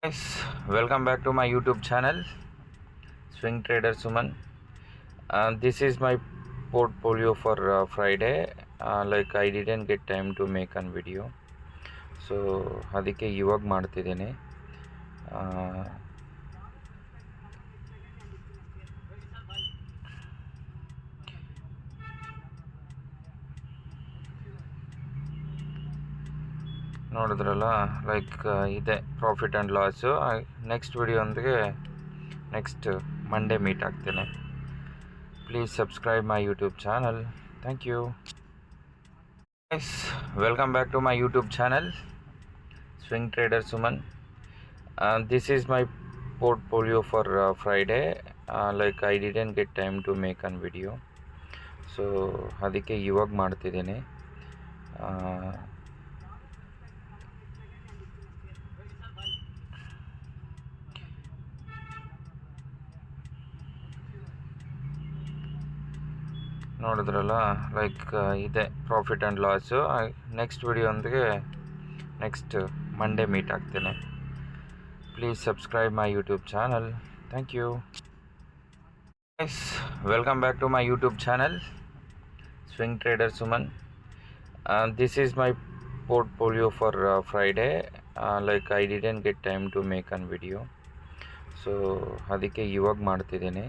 Guys, welcome back to my YouTube channel, Swing Trader Suman. This is my portfolio for Friday. Like I didn't get time to make a video, so ಅದಕ್ಕೆ ಇವಾಗ ಮಾಡ್ತಿದ್ದೀನಿ. ನೋಡಿದ್ರಲ್ಲ, like ಇದೆ profit and loss. Next video ಒಂದಿಗೆ next Monday meet ಆಗ್ತೇನೆ. Please subscribe my YouTube channel. Thank you. Guys, welcome back to my YouTube channel, Swing Trader Suman. This is my portfolio for Friday. Like I didn't get time to make a video, so ಅದಕ್ಕೆ ಇವಾಗ ಮಾಡ್ತಿದ್ದೀನಿ. ನೋಡಿದ್ರಲ್ಲ, like ಇದೆ profit and loss. Next video ಒಂದಿಗೆ next Monday meet ಆಗ್ತೇನೆ. Please subscribe my YouTube channel. Thank you. Guys, welcome back to my YouTube channel, swing trader Suman. This is my portfolio for Friday. Like I didn't get time to make a video, so ಅದಕ್ಕೆ ಇವಾಗ ಮಾಡ್ತಿದ್ದೀನಿ.